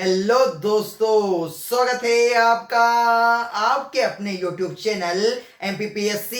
Hello दोस्तों, स्वागत है आपका आपके अपने YouTube channel MPPSC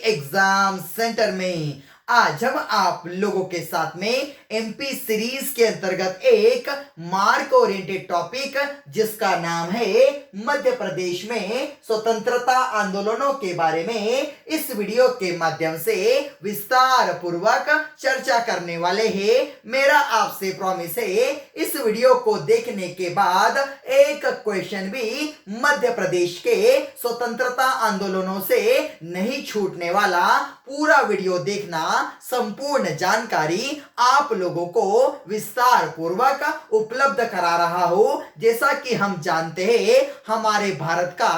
exam centre में। आज हम आप लोगों के साथ में MP सीरीज के अंतर्गत एक मार्क ओरिएंटेड टॉपिक जिसका नाम है मध्य प्रदेश में स्वतंत्रता आंदोलनों के बारे में इस वीडियो के माध्यम से विस्तार पूर्वक चर्चा करने वाले हैं। मेरा आपसे प्रॉमिस है इस वीडियो को देखने के बाद एक क्वेश्चन भी मध्य प्रदेश के स्वतंत्रता आंदोलनों से नहीं छूटने वाला। पूरा वीडियो देखना, संपूर्ण जानकारी आप लोगों को विस्तार पूर्वक उपलब्ध करा रहा हूं। जैसा कि हम जानते हैं हमारे भारत का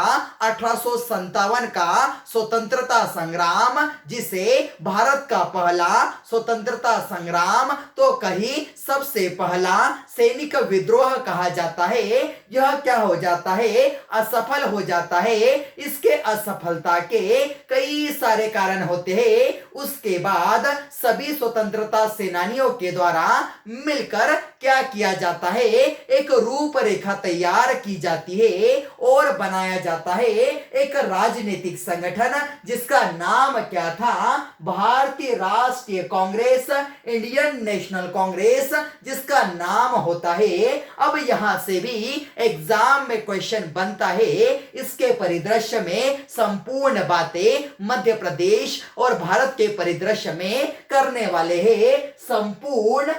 1857 का स्वतंत्रता संग्राम, जिसे भारत का पहला स्वतंत्रता संग्राम तो कहीं सबसे पहला सैनिक विद्रोह कहा जाता है, यह क्या हो जाता है, असफल हो जाता है। इसके असफलता के कई सारे कारण होते हैं। उसके बाद सभी स्वतंत्रता सेनानियों के द्वारा मिलकर क्या किया जाता है, एक रूपरेखा तैयार की जाती है और बनाया जाता है एक राजनीतिक संगठन जिसका नाम क्या था, भारतीय राष्ट्रीय कांग्रेस, इंडियन नेशनल कांग्रेस, जिसका नाम होता है। अब यहां से भी एग्जाम में क्वेश्चन बनता है। इसके परिदृश्य में संपूर्ण बातें मध्य प्रदेश और भारत के परिदृश्य में करने वाले हैं। संपूर्ण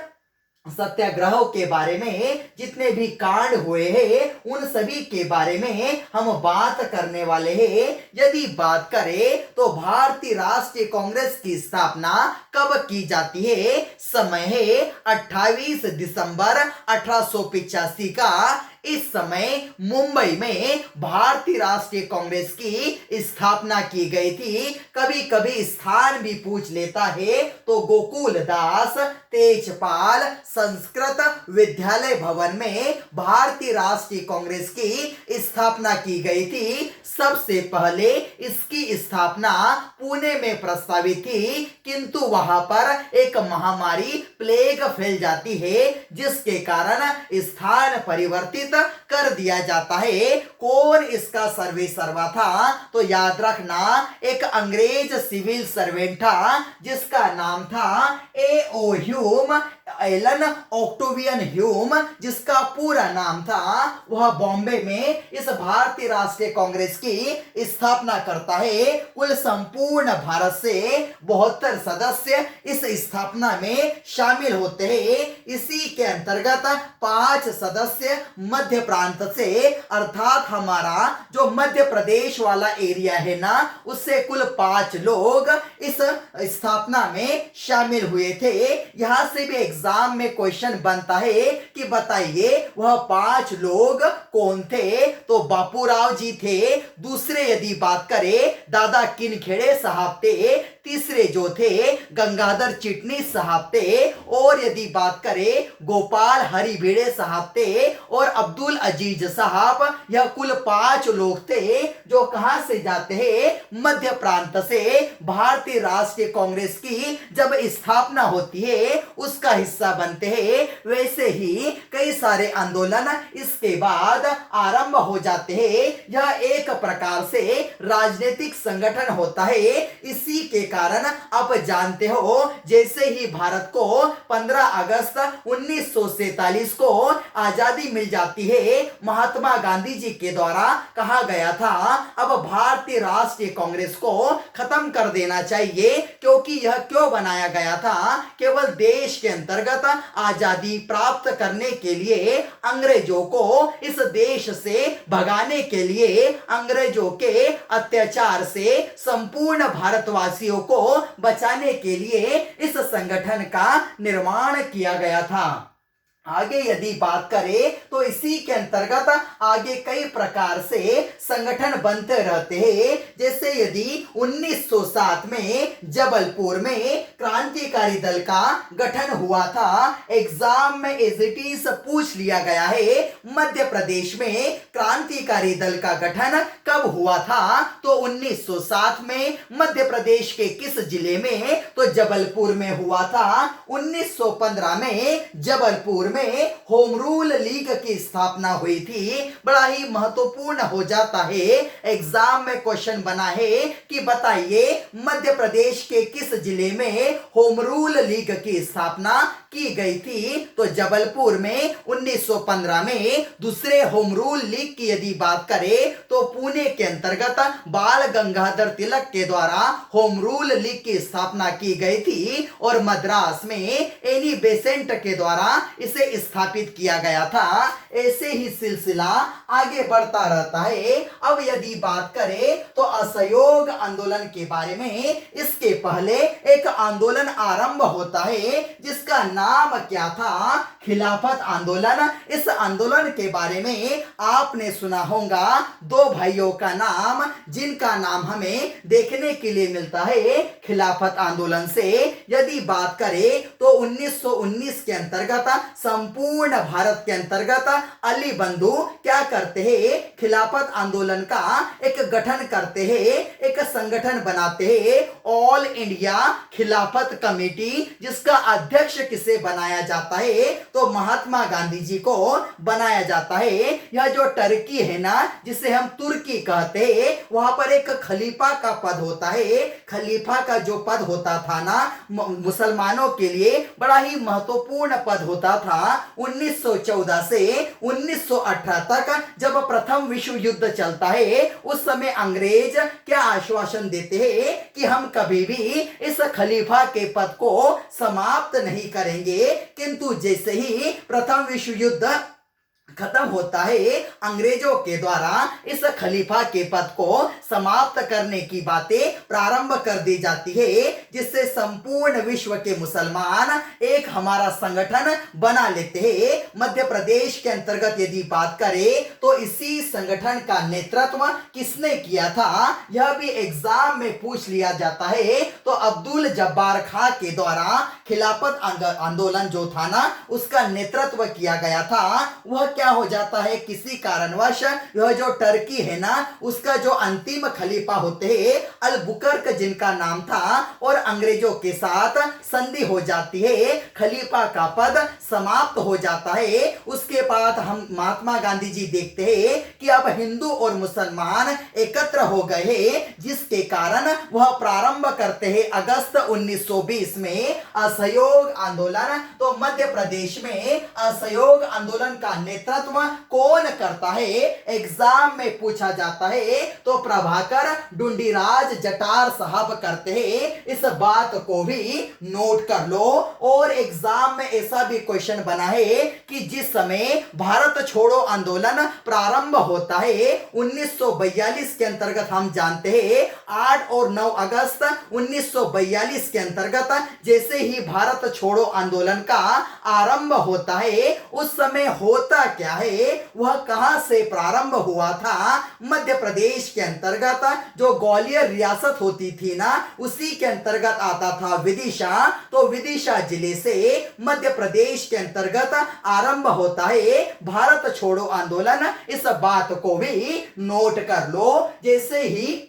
सत्याग्रहों के बारे में जितने भी कांड हुए हैं उन सभी के बारे में हम बात करने वाले हैं। यदि बात करें तो भारतीय राष्ट्रीय कांग्रेस की स्थापना कब की जाती है, समय है 28 दिसंबर 1885 का। इस समय मुंबई में भारतीय राष्ट्रीय कांग्रेस की स्थापना की गई थी। कभी कभी स्थान भी पूछ लेता है तो गोकुल दास तेजपाल संस्कृत विद्यालय भवन में भारतीय राष्ट्रीय कांग्रेस की स्थापना की गई थी। सबसे पहले इसकी स्थापना पुणे में प्रस्तावित थी, किंतु वहां पर एक महामारी प्लेग फैल जाती है जिसके कारण स्थान परिवर्तित कर दिया जाता है। कौन इसका सर्वे सर्वा था, तो याद रखना एक अंग्रेज सिविल सर्वेंट था जिसका नाम था A.O. Hume, Elon Octavian Hume, जिसका पूरा नाम था। वह बॉम्बे में इस भारतीय राष्ट्रीय कांग्रेस की स्थापना करता है। कुल संपूर्ण भारत से 72 सदस्य इस स्थापना में शामिल होते हैं। इसी के अंतर्गत 5 सदस्य मध्य प्रांत से, अर्थात हमारा जो मध्य प्रदेश वाला एरिया है ना, उससे कुल 5 लोग इस स्थापना में शामिल हुए थे। यहां से भी एग्जाम में क्वेश्चन बनता है कि बताइए वह 5 लोग कौन थे, तो बापूराव जी थे। दूसरे यदि बात करें दादा किनखेड़े साहब थे। तीसरे जो थे गंगाधर चिटनीस साहब थे। और यदि बात करें गोपाल हरि भिड़े साहब थे और अब्दुल अजीज साहब। यह कुल 5 लोग थे जो कहां से जाते हैं, मध्य प्रांत से। भारतीय राष्ट्रीय कांग्रेस की जब स्थापना होती है उसका हिस्सा बनते हैं। वैसे ही कई सारे आंदोलन इसके बाद आरंभ हो जाते हैं। यह एक प्रकार से राजनीतिक संगठन होता है। इसी के कारण आप जानते हो जैसे ही भारत को 15 अगस्त 1947 को आजादी मिल जाती है, महात्मा गांधी जी के द्वारा कहा गया था अब भारतीय राष्ट्रीय कांग्रेस को खत्म कर देना चाहिए, क्योंकि यह क्यों बनाया गया था, केवल देश के अंतर्गत आजादी प्राप्त करने के लिए, अंग्रेजों को इस देश से भगाने के लिए, अंग्रेजों के अत्याचार से संपूर्ण भारतवासियों को बचाने के लिए इस संगठन का निर्माण किया गया था। आगे यदि बात करें तो इसी के अंतर्गत आगे कई प्रकार से संगठन बनते रहते हैं। जैसे यदि 1907 में जबलपुर में क्रांतिकारी दल का गठन हुआ था। एग्जाम में एज इट इज पूछ लिया गया है, मध्य प्रदेश में क्रांतिकारी दल का गठन कब हुआ था? तो 1907 में। मध्य प्रदेश के किस जिले में? तो जबलपुर में हुआ था। 1915 में जबलपुर में होम रूल लीग की स्थापना हुई थी। बड़ा ही महत्वपूर्ण हो जाता है, एग्जाम में क्वेश्चन बना है कि बताइए मध्य प्रदेश के किस जिले में होम रूल लीग की स्थापना की गई थी? तो जबलपुर में 1915 में। दूसरे होम रूल लीग की यदि बात करें तो पुणे के अंतर्गत बाल गंगाधर तिलक के द्वारा होम रूल लीग की स्थापना की गई थी और मद्रास में एनी बेसेंट के द्वारा इसे स्थापित किया गया था। ऐसे ही सिलसिला आगे बढ़ता रहता है। अब यदि बात करें तो असहयोग आंदोलन के बारे में, इसके पहले एक आंदोलन आरंभ होता है जिसका नाम क्या था? खिलाफत आंदोलन। इस आंदोलन के बारे में आपने सुना होगा दो भाइयों का नाम, जिनका नाम हमें देखने के लिए मिलता है खिलाफत आंदोलन से। यदि बात करें तो 1919 के अंतर्गत संपूर्ण भारत के अंतर्गत अली बंधु क्या करते हैं? खिलाफत आंदोलन का एक गठन करते हैं, एक संगठन बनाते हैं, ऑल इंडिया खिलाफत कमेटी, जिसका अध्यक्ष किसे बनाया जाता है? तो महात्मा गांधी जी को बनाया जाता है। यह जो टर्की है ना, जिसे हम तुर्की कहते हैं, वहां पर एक खलीफा का पद होता है। खलीफा का जो पद होता था ना, मुसलमानों के लिए बड़ा ही महत्वपूर्ण पद होता था। 1914 से 1918 तक जब प्रथम विश्व युद्ध चलता है, उस समय अंग्रेज क्या आश्वासन देते हैं कि हम कभी भी इस खलीफा के पद को समाप्त नहीं करेंगे। किंतु जैसे ही प्रथम विश्व युद्ध खत्म होता है, अंग्रेजों के द्वारा इस खलीफा के पद को समाप्त करने की बातें प्रारंभ कर दी जाती है, जिससे संपूर्ण विश्व के मुसलमान एक हमारा संगठन बना लेते हैं। मध्य प्रदेश के अंतर्गत यदि बात करें तो इसी संगठन का नेतृत्व किसने किया था? यह भी एग्जाम में पूछ लिया जाता है। तो अब्दुल जब्बार खां के द्वारा खिलाफत आंदोलन जो था ना, उसका नेतृत्व किया गया था। वह क्या हो जाता है, किसी कारणवश यह जो टर्की है ना, उसका जो अंतिम खलीफा होते हैं अल बुकर्क जिनका नाम था, और अंग्रेजों के साथ संधि हो जाती है, खलीफा का पद समाप्त हो जाता है। उसके बाद हम महात्मा गांधी जी देखते हैं कि अब हिंदू और मुसलमान एकत्र हो गए हैं, जिसके कारण वह प्रारंभ करते हैं अगस्त 1920 में असहयोग आंदोलन। तो मध्य प्रदेश में असहयोग आंदोलन का नेतृत्व कौन करता है? एग्जाम में पूछा जाता है। तो प्रभाकर ढूंढीराज जटार साहब करते हैं। इस बात को भी नोट कर लो। और एग्जाम में ऐसा भी क्वेश्चन बना है कि जिस समय भारत छोड़ो आंदोलन प्रारंभ होता है 1942 के अंतर्गत, हम जानते हैं 8 और 9 अगस्त 1942 के अंतर्गत जैसे ही भारत छोड़ो आंदोलन का आरंभ होता है, उस समय होता क्या है, वह कहां से प्रारंभ हुआ था? मध्य प्रदेश के अंतर्गत जो ग्वालियर रियासत होती थी ना, उसी के अंतर्गत आता था विदिशा। तो विदिशा जिले से मध्य प्रदेश के अंतर्गत आरंभ होता है भारत छोड़ो आंदोलन। इस बात को भी नोट कर लो। जैसे ही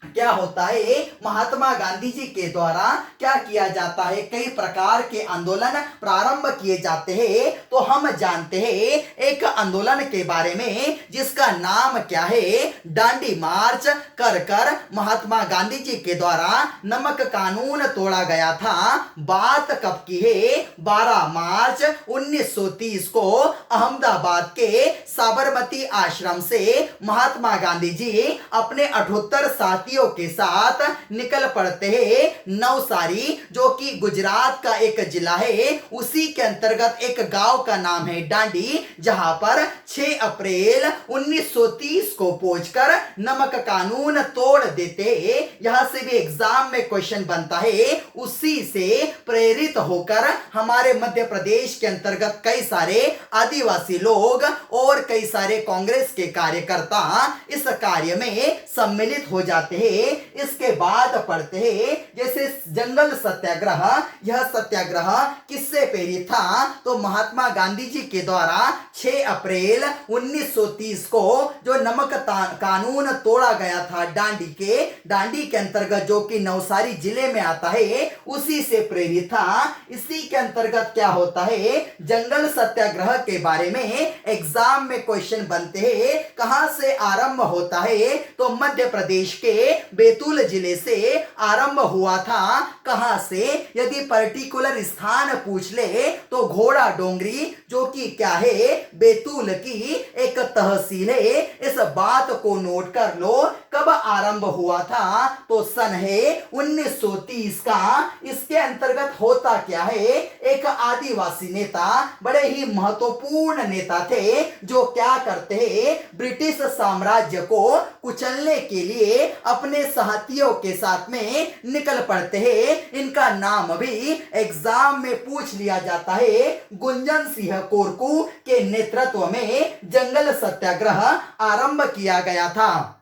क्या होता है, महात्मा गांधी जी के द्वारा क्या किया जाता है, कई प्रकार के आंदोलन प्रारंभ किए जाते हैं। तो हम जानते हैं एक आंदोलन के बारे में जिसका नाम क्या है, दांडी मार्च कर महात्मा गांधी जी के द्वारा नमक कानून तोड़ा गया था। बात कब की है? 12 मार्च 1930 को अहमदाबाद के साबरमती आश्रम से महात्मा गांधी जी अपने 78 साथियों के साथ निकल पड़ते हैं नवसारी, जो कि गुजरात का एक जिला है, उसी के अंतर्गत एक गांव का नाम है डांडी, जहां पर 6 अप्रैल 1930 को पहुंचकर नमक कानून तोड़ देते हैं। यहां से भी एग्जाम में क्वेश्चन बनता है। उसी से प्रेरित होकर हमारे मध्य प्रदेश के अंतर्गत कई सारे आदिवासी लोग और कई सारे कांग्रेस के कार्यकर्ता इस कार्य में सम्मिलित हो जाते हैं। इसके बाद पढ़ते हैं जैसे जंगल सत्याग्रह। यह सत्याग्रह किससे प्रेरित था? तो महात्मा गांधी जी के द्वारा 6 अप्रैल 1930 को जो नमक कानून तोड़ा गया था दांडी के अंतर्गत, जो कि नवसारी जिले में आता है, उसी से प्रेरित था। इसी के अंतर्गत क्या होता है, जंगल सत्याग्रह के बारे में एग्जाम में क्वेश्चन बनते हैं। कहां से आरंभ होता है? तो मध्य प्रदेश के बैतूल जिले से आरंभ हुआ था। कहां से? यदि पर्टिकुलर स्थान पूछ ले तो घोड़ा डोंगरी, जो कि क्या है, बैतूल की एक तहसील है। इस बात को नोट कर लो। कब आरंभ हुआ था? तो सन है 1930 का। इसके अंतर्गत होता क्या है, एक आदिवासी नेता, बड़े ही महत्वपूर्ण नेता थे, जो क्या करते हैं, ब्रिटिश साम्राज्य को कुचलने के लिए अपने साथियों के साथ में निकल पड़ते हैं। इनका नाम भी एग्जाम में पूछ लिया जाता है। गुंजन सिंह कोरकू के नेतृत्व में जंगल सत्याग्रह आरंभ किया गया था।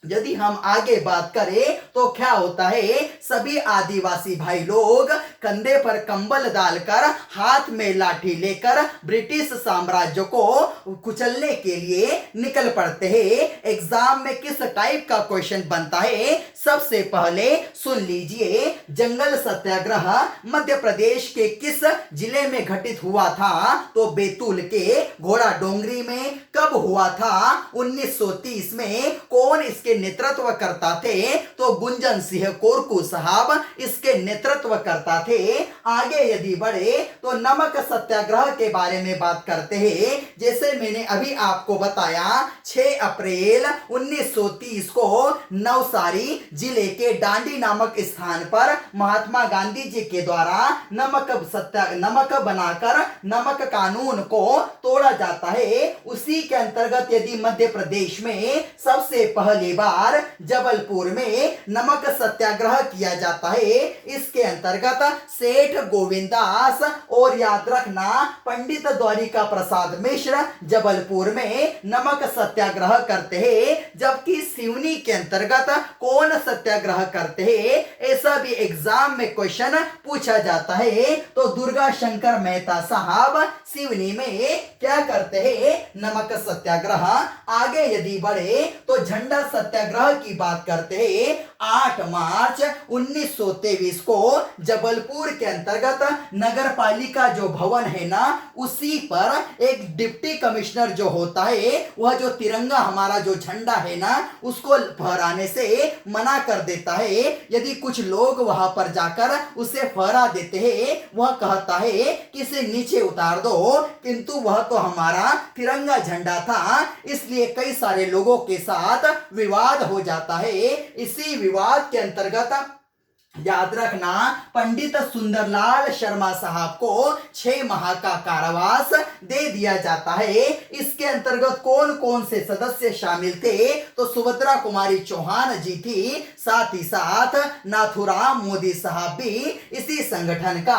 यदि हम आगे बात करें तो क्या होता है, सभी आदिवासी भाई लोग कंधे पर कंबल डालकर, हाथ में लाठी लेकर ब्रिटिश साम्राज्य को कुचलने के लिए निकल पड़ते हैं। एग्जाम में किस टाइप का क्वेश्चन बनता है, सबसे पहले सुन लीजिए। जंगल सत्याग्रह मध्य प्रदेश के किस जिले में घटित हुआ था? तो बैतूल के घोड़ा डोंगरी में। कब हुआ था? 1930 में। कौन इसके नेतृत्व करता थे? तो गुंजन सिंह कोरकू साहब इसके नेतृत्व करता थे। आगे यदि बढ़े तो नमक सत्याग्रह के बारे में बात करते हैं। जैसे मैंने अभी आपको बताया, 6 अप्रैल 1930 को नवसारी जिले के डांडी नामक स्थान पर महात्मा गांधी जी के द्वारा नमक बनाकर नमक कानून को तोड़ा जाता है। उसी के अंतर्गत यदि मध्य प्रदेश में सबसे पहली बार जबलपुर में नमक सत्याग्रह किया जाता है। इसके अंतर्गत सेठ गोविंदास और याद रखना पंडित द्वारिका प्रसाद मिश्र जबलपुर में नमक सत्याग्रह करते हैं। जबकि सिवनी के अंतर्गत कौन सत्याग्रह करते हैं, ऐसा भी एग्जाम में क्वेश्चन पूछा जाता है। तो दुर्गा शंकर मेहता साहब सिवनी में क्या करते हैं, नमक सत्याग्रह। आगे यदि बढ़े तो झंडा सत्याग्रह की बात करते हैं। 8 मार्च 1923 को जबलपुर के अंतर्गत नगर पालिका जो भवन है ना, उसी पर एक डिप्टी कमिश्नर जो होता है, वह जो तिरंगा हमारा जो झंडा है ना, उसको फहराने से मना कर देता है। यदि कुछ लोग वहां पर जाकर उसे फहरा देते हैं, वह कहता है कि इसे नीचे उतार दो, किंतु वह तो हमारा तिरंगा झंडा था। इसलिए कई सारे लोगों के साथ विवाद हो जाता है। इसी विवाद के अंतर्गत याद रखना पंडित सुंदरलाल शर्मा साहब को 6 माह का कारावास दे दिया जाता है। इसके अंतर्गत कौन कौन से सदस्य शामिल थे? तो सुभद्रा कुमारी चौहान जी थी, साथ ही साथ नाथुराम मोदी साहब भी इसी संगठन का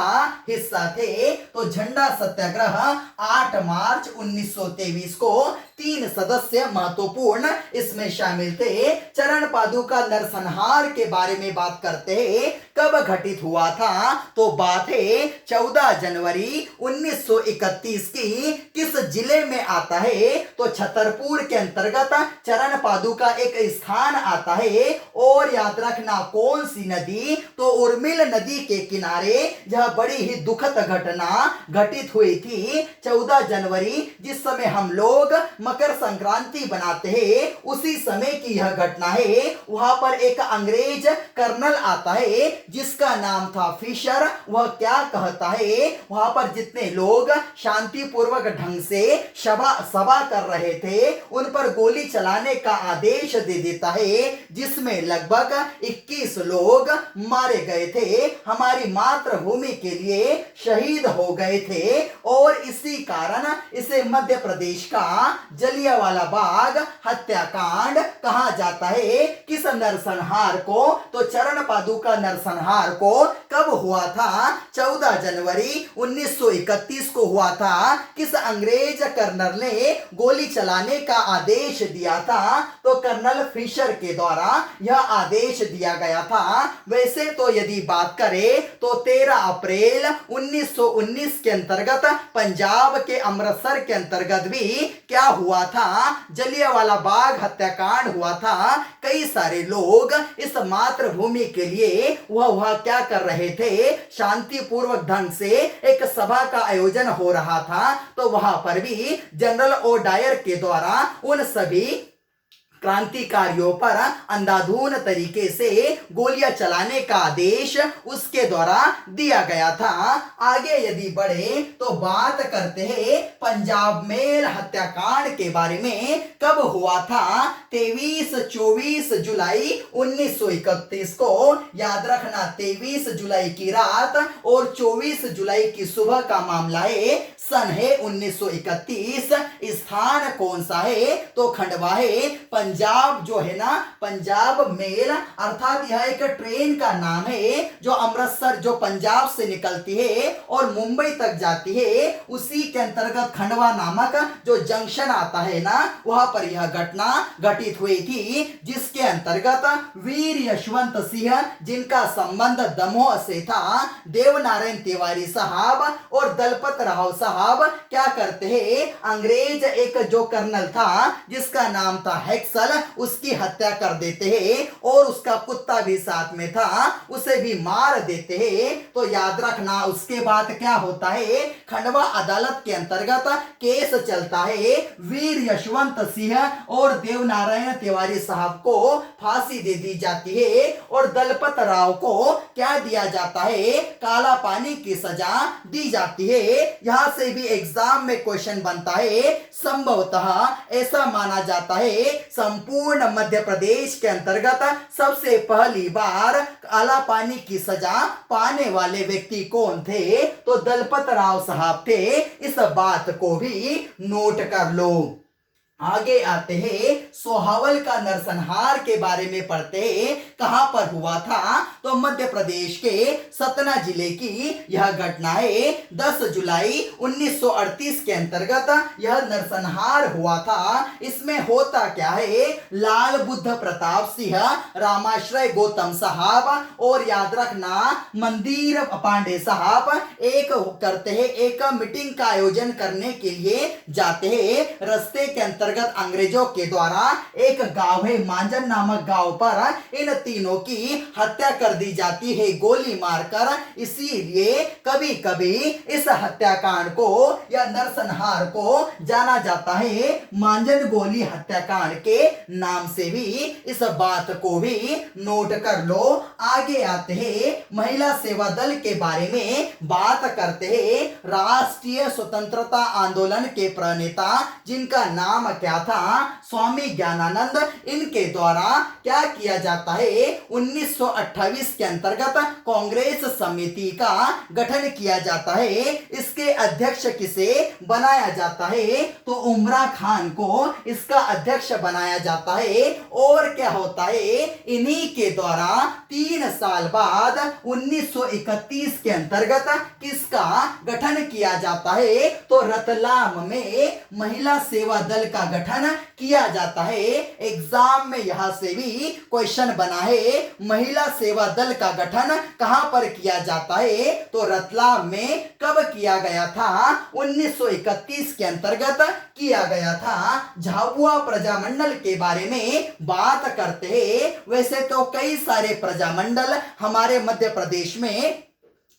हिस्सा थे। तो झंडा सत्याग्रह 8 मार्च 1923 को 3 सदस्य महत्वपूर्ण इसमें शामिल थे। चरण पादुका नरसंहार के बारे में बात करते हैं। कब घटित हुआ था? तो बात है 14 जनवरी 1931 की। किस जिले में आता है? तो छतरपुर के अंतर्गत चरण पादुका एक स्थान आता है। और याद रखना कौन सी नदी? तो उर्मिल नदी के किनारे यह बड़ी ही दुखद घटना घटित हुई थी 14 जनवरी, जिस समय हम लोग मकर संक्रांति बनाते हैं, उसी समय की यह घटना है। वहां पर एक अंग्रेज कर्नल आता है जिसका नाम था फिशर। वह क्या कहता है, वहां पर जितने लोग शांतिपूर्वक ढंग से सभा कर रहे थे, उन पर गोली चलाने का आदेश दे देता है, जिसमें लगभग 21 लोग मारे गए थे, हमारी मातृभूमि के लिए शहीद हो गए थे। और इसी कारण इसे मध्य प्रदेश का जलियांवाला बाग हत्याकांड कहा जाता है। किस नरसंहार को? तो चरण पादुका नरसंहार को कब हुआ था? 14 जनवरी 1931 को हुआ था। किस अंग्रेज कर्नल ने गोली चलाने का आदेश दिया था? तो कर्नल फिशर के द्वारा यह आदेश दिया गया था। वैसे तो यदि बात करें तो 13 अप्रैल 1919 के अंतर्गत पंजाब के अमृतसर के अंतर्गत भी क्या हुआ था? जलियांवाला बाग हत्याकांड हुआ था। कई सारे लोग इस मातृभूमि के लिए वह क्या कर रहे थे? शांतिपूर्वक ढंग से एक सभा का आयोजन हो रहा था, तो वहां पर भी जनरल ओ डायर के द्वारा उन सभी क्रांतिकारियों पर अंधाधुंध तरीके से गोलियां चलाने का आदेश उसके द्वारा दिया गया था। आगे यदि बढ़े तो बात करते हैं पंजाब मेल हत्याकांड के बारे में। कब हुआ था? 23-24 जुलाई 1931 को। याद रखना, 23 जुलाई की रात और 24 जुलाई की सुबह का मामला है। सन है 1931। स्थान कौन सा है? तो खंडवा है। पंजाब जो है ना, पंजाब मेल अर्थात यह एक ट्रेन का नाम है जो अमृतसर जो पंजाब से निकलती है और मुंबई तक जाती है। उसी के अंतर्गत खंडवा नामक जो जंक्शन आता है ना, वहां पर यह घटना घटित हुई थी, जिसके अंतर्गत वीर यशवंत सिंह, जिनका संबंध दमोह से था, देवनारायण तिवारी साहब और दलपत राव साहब क्या करते हैं? अंग्रेज एक जो कर्नल था जिसका नाम था हेक्सल, उसकी हत्या कर देते हैं और उसका कुत्ता भी साथ में था, उसे भी मार देते हैं। तो याद रखना, उसके बाद क्या होता है? खंडवा अदालत के अंतर्गत केस चलता है। वीर यशवंत सिंह और देवनारायण तिवारी साहब को फांसी दे दी जाती है और दलपत राव को क्या दिया जाता है? काला पानी की सजा दी जाती है। यहां से भी एग्जाम में क्वेश्चन बनता है। संभवतः ऐसा माना जाता है संपूर्ण मध्य प्रदेश के अंतर्गत सबसे पहली बार काला पानी की सजा पाने वाले व्यक्ति कौन थे? तो दलपत राव साहब थे। इस बात को भी नोट कर लो। आगे आते हैं, सोहावल का नरसंहार के बारे में पढ़ते हैं। कहां पर हुआ था? तो मध्य प्रदेश के सतना जिले की यह घटना है। 10 जुलाई 1938 के अंतर्गत यह नरसंहार हुआ था। इसमें होता क्या है? लाल बुद्ध प्रताप सिंह, रामाश्रय गौतम साहब और याद रखना मंदिर पांडे साहब एक करते हैं, एक मीटिंग का आयोजन करने के लिए जाते हैं। रस्ते के अंतर्गत अंग्रेजों के द्वारा एक गांव है मांजन नामक गांव पर इन तीनों की हत्या कर दी जाती है गोली मारकर। इसीलिए कभी कभी इस हत्याकांड को या नरसंहार को जाना जाता है मांजन गोली हत्याकांड के नाम से भी। इस बात को भी नोट कर लो। आगे आते हैं, महिला सेवा दल के बारे में बात करते हैं। राष्ट्रीय स्वतंत्रता आंदोलन के प्रणेता जिनका नाम क्या था? स्वामी ज्ञानानंद। इनके द्वारा क्या किया जाता है? 1928 के अंतर्गत कांग्रेस समिति का गठन किया जाता है। इसके अध्यक्ष किसे बनाया जाता है? तो उमरा खान को इसका अध्यक्ष बनाया जाता है। और क्या होता है? इन्हीं के द्वारा 3 साल बाद 1931 के अंतर्गत किसका गठन किया जाता है? तो रतलाम में महिला सेवा दल का गठन किया जाता है। एग्जाम में यहां से भी क्वेश्चन बना है, महिला सेवा दल का गठन कहां पर किया जाता है? तो रतलाम में कब किया गया था? 1931 के अंतर्गत किया गया था। झाबुआ प्रजामंडल के बारे में बात करते हैं। वैसे तो कई सारे प्रजामंडल हमारे मध्य प्रदेश में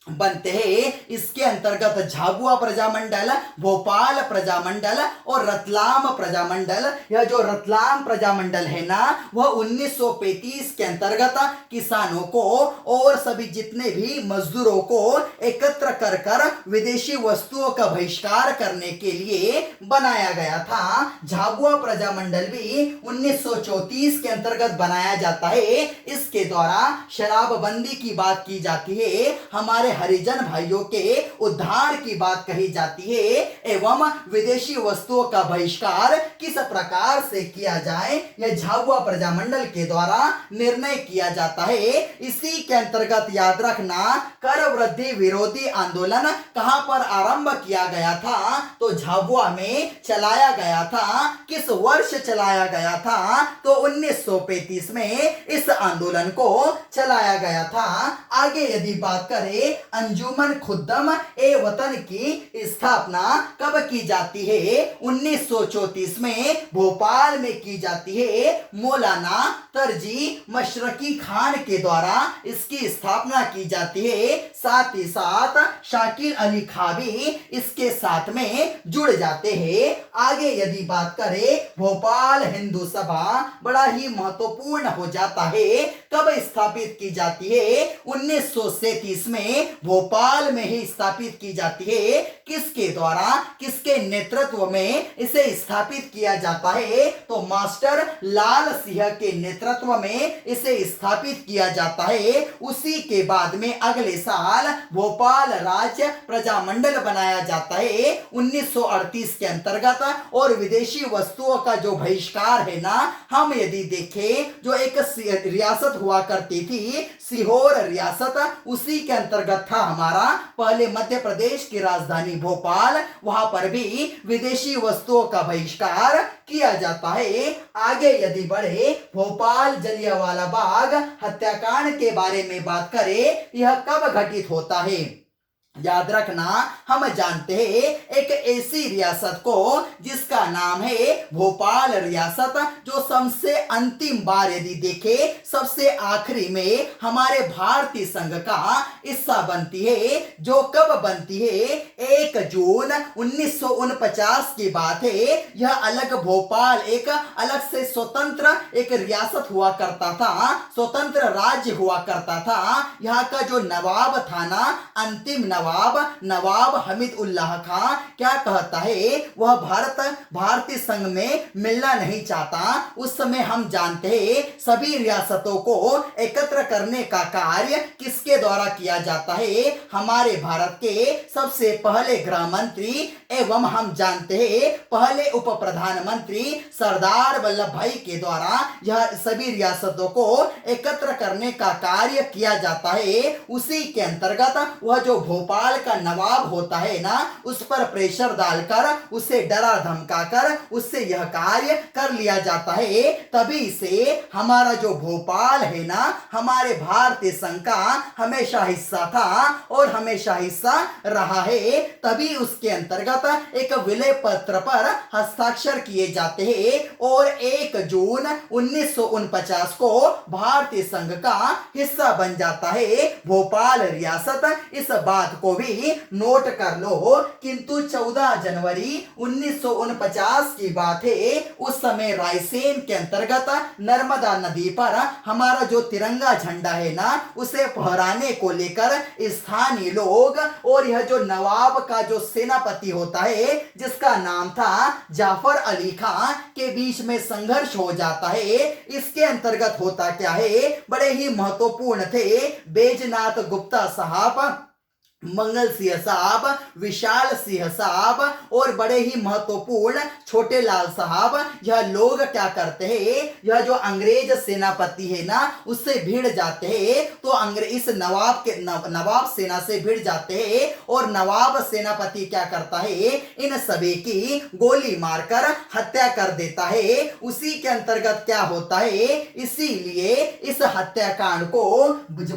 बनते हैं। इसके अंतर्गत झाबुआ प्रजामंडल, भोपाल प्रजामंडल और रतलाम प्रजामंडल। यह जो रतलाम प्रजामंडल है ना, वह 1935 के अंतर्गत किसानों को और सभी जितने भी मजदूरों को एकत्र कर कर विदेशी वस्तुओं का बहिष्कार करने के लिए बनाया गया था। झाबुआ प्रजामंडल भी 1934 के अंतर्गत बनाया जाता है। इसके द्वारा शराबबंदी की बात की जाती है। हमारे हरिजन भाइयों के उद्धार की बात कही जाती है एवं विदेशी वस्तुओं का बहिष्कार किस प्रकार से किया जाए यह झाबुआ प्रजामंडल के द्वारा निर्णय किया जाता है। इसी के अंतर्गत याद रखना, कर वृद्धि विरोधी आंदोलन कहां पर आरंभ किया गया था, तो झाबुआ में चलाया गया था। किस वर्ष चलाया गया था, तो 1935 में इस आंदोलन को चलाया गया था। आगे यदि बात करें, अंजुमन खुद्दम ए वतन की स्थापना कब की जाती है, 1934 में भोपाल में की जाती है। मौलाना तरजी मशरकी खान के द्वारा इसकी स्थापना की जाती है। साथ ही साथ शाकिर अली खां भी इसके साथ में जुड़ जाते हैं। आगे यदि बात करें, भोपाल हिंदू सभा बड़ा ही महत्वपूर्ण हो जाता है। कब स्थापित की जाती है, 1937 में भोपाल में ही स्थापित की जाती है। किसके द्वारा, किसके नेतृत्व में इसे स्थापित किया जाता है, तो मास्टर लाल सिंह के नेतृत्व में इसे स्थापित किया जाता है। उसी के बाद में अगले साल भोपाल राज्य प्रजामंडल बनाया जाता है 1938 के अंतर्गत। और विदेशी वस्तुओं का जो बहिष्कार है ना, हम यदि देखें, जो एक रियासत हुआ करती थी सीहोर रियासत, उसी के अंतर्गत था हमारा पहले मध्य प्रदेश की राजधानी भोपाल। वहां पर भी विदेशी वस्तुओं का बहिष्कार किया जाता है। आगे यदि बढ़े, भोपाल जलियांवाला बाग हत्याकांड के बारे में बात करें, यह कब घटित होता है। याद रखना, हम जानते हैं एक ऐसी रियासत को जिसका नाम है भोपाल रियासत, जो सबसे अंतिम बार यदि देखे सबसे आखिरी में हमारे भारतीय संघ का हिस्सा बनती है। जो कब बनती है, 1 जून 1949 की बात है। यह अलग भोपाल एक अलग से स्वतंत्र एक रियासत हुआ करता था, स्वतंत्र राज्य हुआ करता था। यहाँ का जो नवाब था ना, अंतिम नवाब हमीद उल्लाह खां क्या कहता है, वह भारतीय संघ में मिलना नहीं चाहता। उस समय हम जानते हैं सभी रियासतों को एकत्र करने का कार्य किसके द्वारा किया जाता है, हमारे भारत के सबसे पहले गृह मंत्री एवं हम जानते हैं पहले उप प्रधानमंत्री सरदार वल्लभ भाई के द्वारा यह सभी रियासतों को एकत्र करने का कार्य किया जाता है। उसी के अंतर्गत वह जो भोपाल का नवाब होता है ना, उस पर प्रेशर डालकर उसे डरा धमकाकर उससे यह कार्य कर लिया जाता है। तभी से हमारा जो भोपाल है ना, हमारे भारतीय संघ का हमेशा हिस्सा था और हमेशा हिस्सा रहा है। तभी उसके अंतर्गत एक विलय पत्र पर हस्ताक्षर किए जाते हैं और 1 जून 1949 को भारतीय संघ का हिस्सा बन जाता है भोपाल रियासत। इस बात को भी नोट कर लो। किंतु 14 जनवरी 1949 की बात है, उस समय रायसेन के अंतर्गत नर्मदा नदी पर हमारा जो तिरंगा झंडा है ना, उसे फहराने को लेकर स्थानीय लोग और यह जो नवाब का जो सेनापति होता है जिसका नाम था जाफर अली खां के बीच में संघर्ष हो जाता है। इसके अंतर्गत होता क्या है, बड़े ही महत्वपूर्ण थे बैजनाथ गुप्ता साहब, मंगल सिंह साहब, विशाल सिंह साहब और बड़े ही महत्वपूर्ण छोटे लाल साहब। यह लोग क्या करते हैं, यह जो अंग्रेज सेनापति है ना, उससे भिड़ जाते हैं। तो इस नवाब सेना से भिड़ जाते हैं और नवाब सेनापति क्या करता है, इन सभी की गोली मारकर हत्या कर देता है। उसी के अंतर्गत क्या होता है, इसीलिए इस हत्याकांड को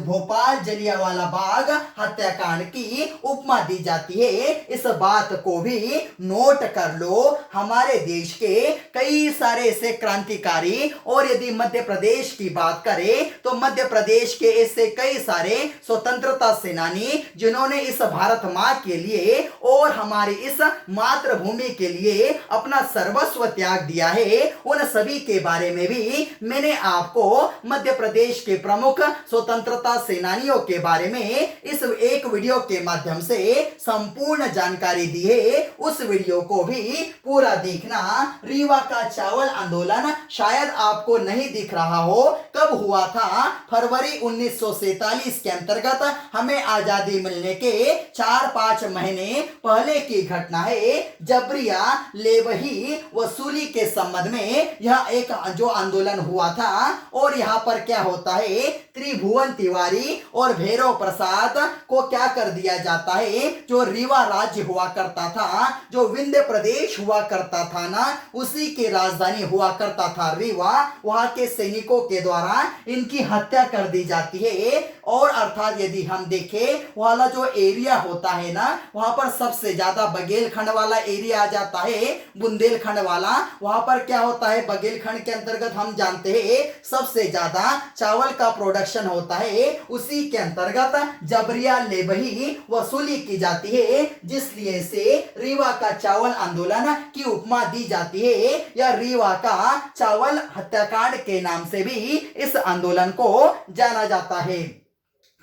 भोपाल जलियांवाला बाग हत्याकांड की उपमा दी जाती है। इस बात को भी नोट कर लो। हमारे देश के कई सारे ऐसे क्रांतिकारी, और यदि मध्य प्रदेश की बात करें तो मध्य प्रदेश के ऐसे कई सारे स्वतंत्रता सेनानी जिन्होंने इस भारत मां के लिए और हमारी इस मातृभूमि के लिए अपना सर्वस्व त्याग दिया है, उन सभी के बारे में भी मैंने आपको मध्य प्रदेश के प्रमुख स्वतंत्रता सेनानियों के बारे में इस एक वीडियो के माध्यम से संपूर्ण जानकारी दी है। उस वीडियो को भी पूरा देखना। रीवा का चावल आंदोलन शायद आपको नहीं दिख रहा हो, कब हुआ था? फरवरी 1947 के अंतर्गत हमें आजादी मिलने के 4-5 महीने पहले की घटना है। जबरिया लेवही वसूली के संबंध में यह एक जो आंदोलन हुआ था। और यहाँ पर क्या होता है, त्रिभुवन तिवारी और भैरव प्रसाद को क्या कर दिया जाता है, जो रीवा राज्य हुआ करता था, जो विंध्य प्रदेश हुआ करता था ना, उसी की राजधानी हुआ करता था रीवा, वहां के सैनिकों के द्वारा इनकी हत्या कर दी जाती है। और अर्थात यदि हम देखें वाला जो एरिया होता है ना, वहां पर सबसे ज्यादा बघेलखंड वाला एरिया आ जाता है, बुंदेलखंड वाला। वहां पर क्या होता है, बघेलखंड के अंतर्गत हम जानते हैं सबसे ज्यादा चावल का प्रोडक्शन होता है। उसी के अंतर्गत जबरिया लेबही वसूली की जाती है, जिसलिए से रीवा का चावल आंदोलन की उपमा दी जाती है, या रीवा का चावल हत्याकांड के नाम से भी इस आंदोलन को जाना जाता है।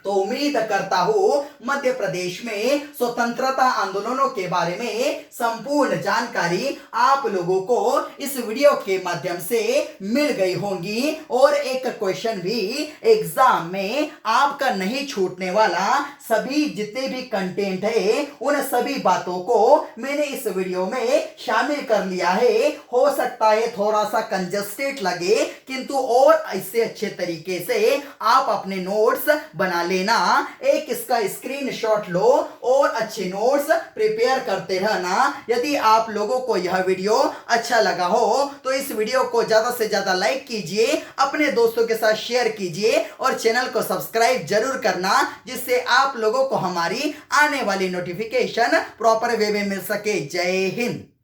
तो उम्मीद करता हूं मध्य प्रदेश में स्वतंत्रता आंदोलनों के बारे में संपूर्ण जानकारी आप लोगों को इस वीडियो के माध्यम से मिल गई होंगी। और एक क्वेश्चन भी एग्जाम में आपका नहीं छूटने वाला, सभी जितने भी कंटेंट है उन सभी बातों को मैंने इस वीडियो में शामिल कर लिया है। हो सकता है थोड़ा सा कंजस्टेड लगे, किंतु और इससे अच्छे तरीके से आप अपने नोट्स बना लेना। एक इसका स्क्रीनशॉट लो और अच्छे नोट्स प्रिपेयर करते रहना। यदि आप लोगों को यह वीडियो अच्छा लगा हो तो इस वीडियो को ज्यादा से ज्यादा लाइक कीजिए, अपने दोस्तों के साथ शेयर कीजिए और चैनल को सब्सक्राइब जरूर करना, जिससे आप लोगों को हमारी आने वाली नोटिफिकेशन प्रॉपर वे में मिल सके। जय हिंद।